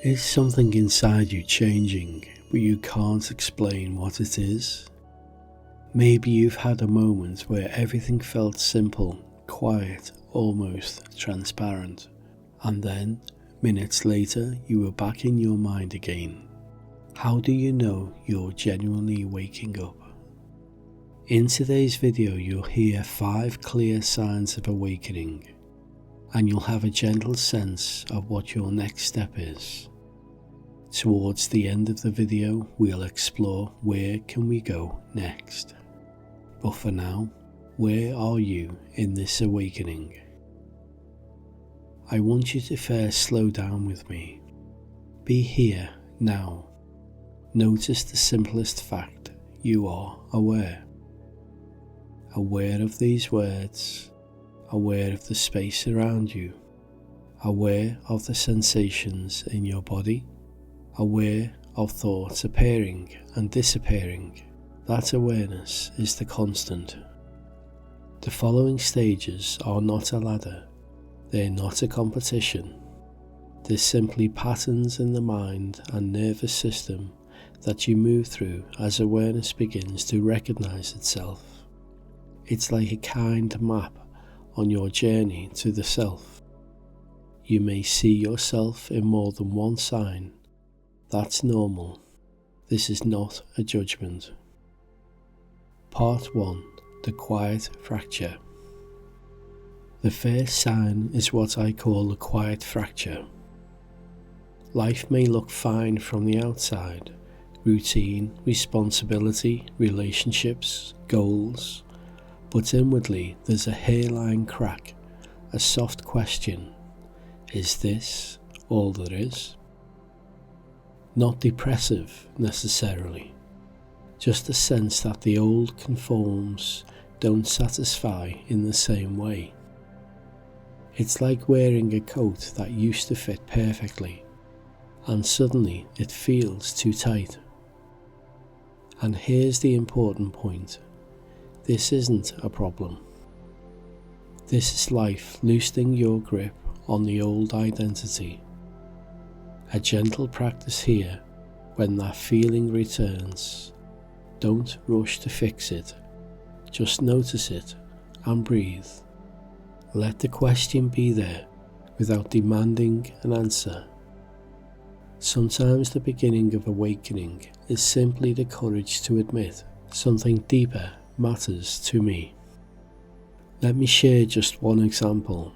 Is something inside you changing, but you can't explain what it is? Maybe you've had a moment where everything felt simple, quiet, almost transparent, and then, minutes later, you were back in your mind again. How do you know you're genuinely waking up? In today's video, you'll hear 5 clear signs of awakening, and you'll have a gentle sense of what your next step is. Towards the end of the video, we'll explore where can we go next. But for now, where are you in this awakening? I want you to first slow down with me. Be here, now. Notice the simplest fact: you are aware. Aware of these words, aware of the space around you, aware of the sensations in your body, aware of thoughts appearing and disappearing. That awareness is the constant. The following stages are not a ladder. They're not a competition. They're simply patterns in the mind and nervous system that you move through as awareness begins to recognize itself. It's like a kind map on your journey to the self. You may see yourself in more than one sign. That's normal. This is not a judgment. Part 1. The quiet fracture. The first sign is what I call the quiet fracture. Life may look fine from the outside: routine, responsibility, relationships, goals. But inwardly there's a hairline crack, a soft question: is this all there is? Not depressive necessarily, just a sense that the old conforms don't satisfy in the same way. It's like wearing a coat that used to fit perfectly, and suddenly it feels too tight. And here's the important point: this isn't a problem. This is life loosening your grip on the old identity. A gentle practice here. When that feeling returns, don't rush to fix it. Just notice it and breathe. Let the question be there without demanding an answer. Sometimes the beginning of awakening is simply the courage to admit something deeper matters to me. Let me share just one example.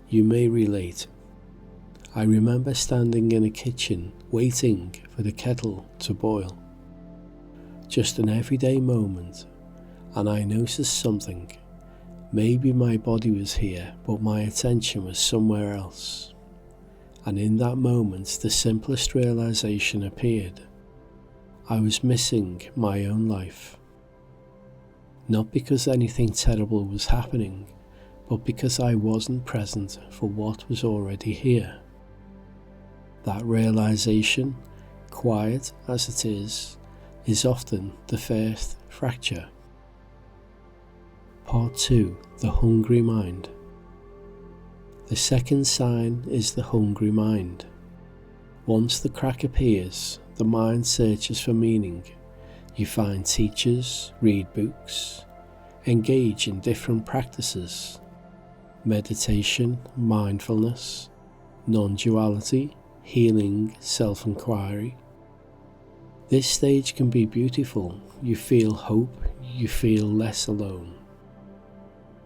You may relate. I remember standing in a kitchen waiting for the kettle to boil. Just an everyday moment, and I noticed something. Maybe my body was here, but my attention was somewhere else. And in that moment, the simplest realization appeared. I was missing my own life. Not because anything terrible was happening, but because I wasn't present for what was already here. That realization, quiet as it is often the first fracture. Part 2. The hungry mind. The second sign is the hungry mind. Once the crack appears, the mind searches for meaning. You find teachers, read books, engage in different practices: meditation, mindfulness, non-duality, healing, self-inquiry. This stage can be beautiful. You feel hope, you feel less alone.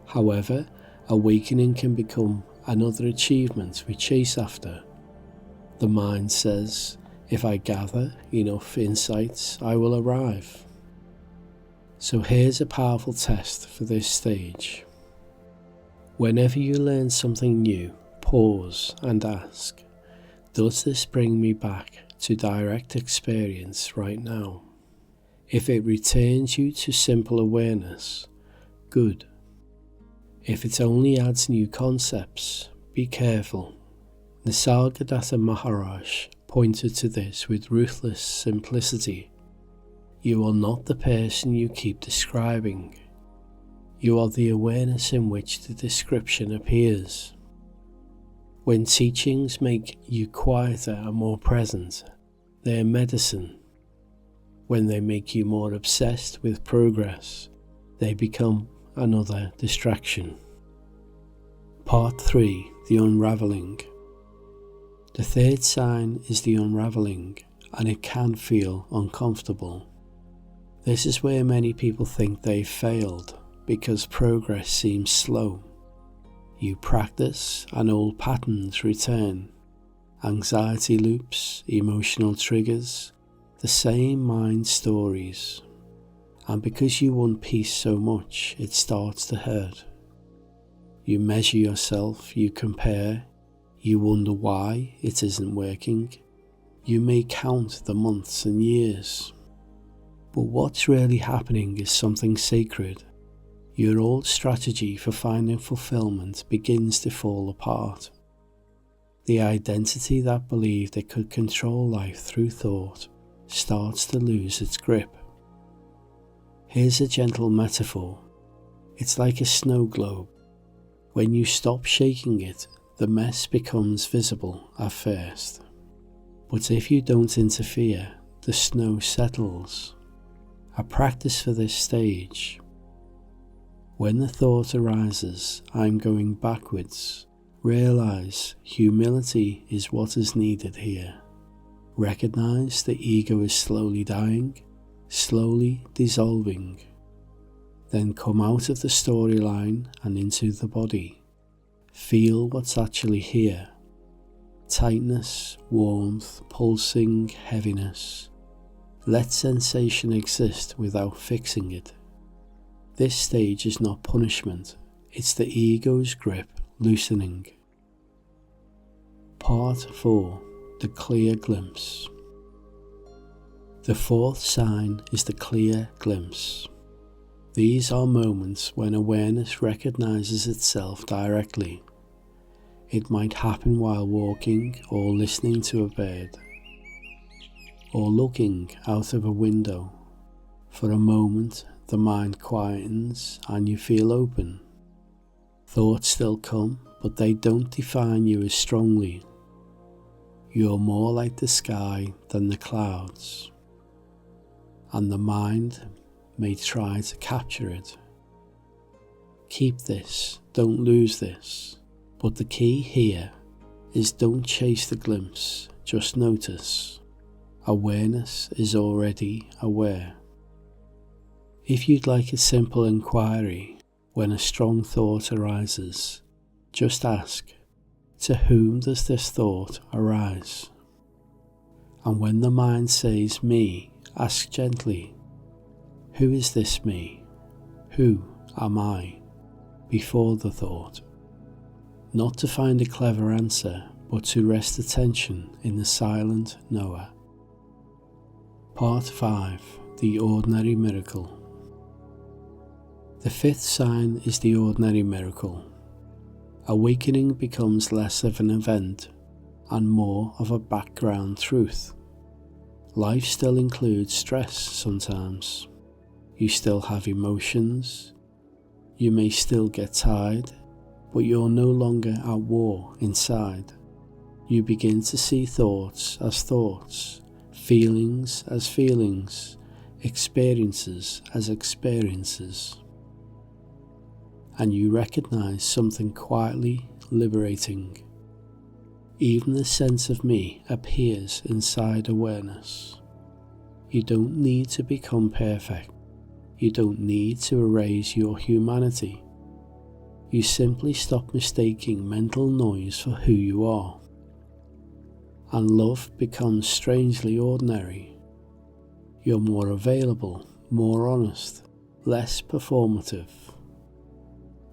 However, awakening can become another achievement we chase after. The mind says, if I gather enough insights, I will arrive. So here's a powerful test for this stage. Whenever you learn something new, pause and ask, does this bring me back to direct experience right now? If it returns you to simple awareness, good. If it only adds new concepts, be careful. Nisargadatta Maharaj pointed to this with ruthless simplicity. You are not the person you keep describing. You are the awareness in which the description appears. When teachings make you quieter and more present, they're medicine. When they make you more obsessed with progress, they become another distraction. Part 3. The Unraveling. The third sign is the unraveling, and it can feel uncomfortable. This is where many people think they've failed because progress seems slow. You practice and old patterns return. Anxiety loops, emotional triggers, the same mind stories. And because you want peace so much, it starts to hurt. You measure yourself, you compare, you wonder why it isn't working. You may count the months and years. But what's really happening is something sacred. Your old strategy for finding fulfillment begins to fall apart. The identity that believed it could control life through thought starts to lose its grip. Here's a gentle metaphor. It's like a snow globe. When you stop shaking it, the mess becomes visible at first. But if you don't interfere, the snow settles. A practice for this stage. When the thought arises, I'm going backwards, realize humility is what is needed here. Recognize the ego is slowly dying, slowly dissolving. Then come out of the storyline and into the body. Feel what's actually here. Tightness, warmth, pulsing, heaviness. Let sensation exist without fixing it. This stage is not punishment, it's the ego's grip loosening. Part 4. The Clear Glimpse. The fourth sign is the clear glimpse. These are moments when awareness recognizes itself directly. It might happen while walking or listening to a bird, or looking out of a window. For a moment, the mind quietens and you feel open. Thoughts still come, but they don't define you as strongly. You're more like the sky than the clouds, and the mind may try to capture it. Keep this, don't lose this, but the key here is don't chase the glimpse, just notice. Awareness is already aware. If you'd like a simple inquiry, when a strong thought arises, just ask, to whom does this thought arise? And when the mind says me, ask gently, who is this me? Who am I? Before the thought. Not to find a clever answer, but to rest attention in the silent knower. Part 5. The Ordinary Miracle. The fifth sign is the ordinary miracle. Awakening becomes less of an event and more of a background truth. Life still includes stress sometimes. You still have emotions. You may still get tired, but you're no longer at war inside. You begin to see thoughts as thoughts, feelings as feelings, experiences as experiences. And you recognize something quietly liberating. Even the sense of me appears inside awareness. You don't need to become perfect. You don't need to erase your humanity. You simply stop mistaking mental noise for who you are. And love becomes strangely ordinary. You're more available, more honest, less performative.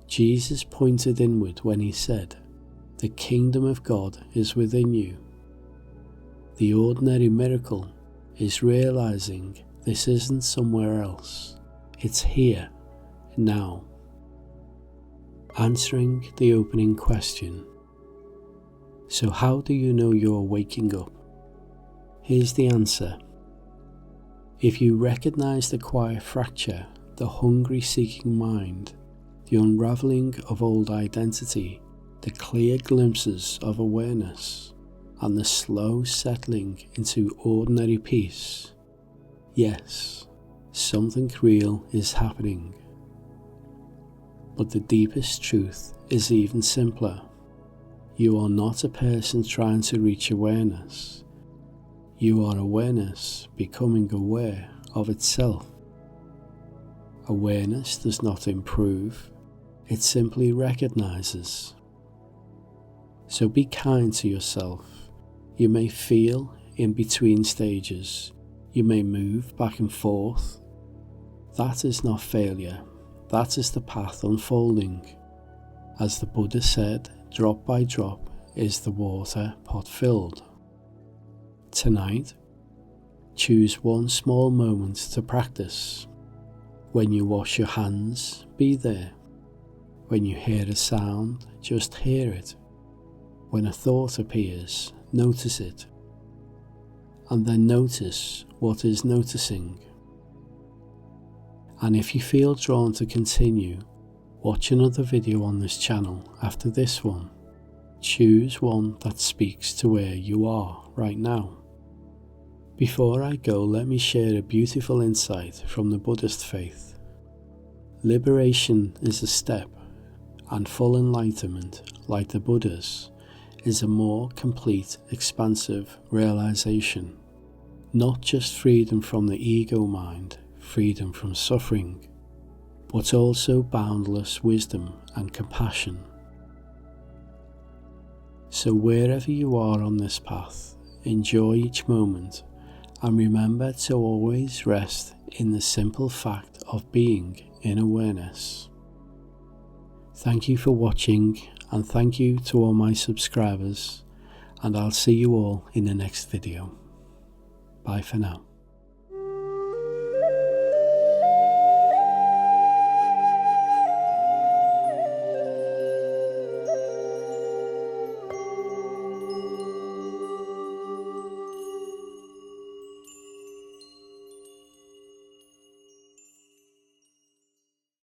Jesus pointed inward when he said, "The kingdom of God is within you." The ordinary miracle is realizing this isn't somewhere else. It's here, now. Answering the opening question. So how do you know you're waking up? Here's the answer. If you recognize the quiet fracture, the hungry seeking mind, the unraveling of old identity, the clear glimpses of awareness, and the slow settling into ordinary peace. Yes, something real is happening. But the deepest truth is even simpler. You are not a person trying to reach awareness. You are awareness becoming aware of itself. Awareness does not improve, it simply recognizes. So be kind to yourself. You may feel in between stages. You may move back and forth. That is not failure. That is the path unfolding. As the Buddha said, drop by drop is the water pot filled. Tonight, choose one small moment to practice. When you wash your hands, be there. When you hear a sound, just hear it. When a thought appears, notice it. And then notice what is noticing. And if you feel drawn to continue, watch another video on this channel after this one. Choose one that speaks to where you are right now. Before I go, let me share a beautiful insight from the Buddhist faith. Liberation is a step, and full enlightenment, like the Buddha's, is a more complete, expansive realization. Not just freedom from the ego mind, freedom from suffering, but also boundless wisdom and compassion. So wherever you are on this path, enjoy each moment and remember to always rest in the simple fact of being in awareness. Thank you for watching, and thank you to all my subscribers, and I'll see you all in the next video. Bye for now.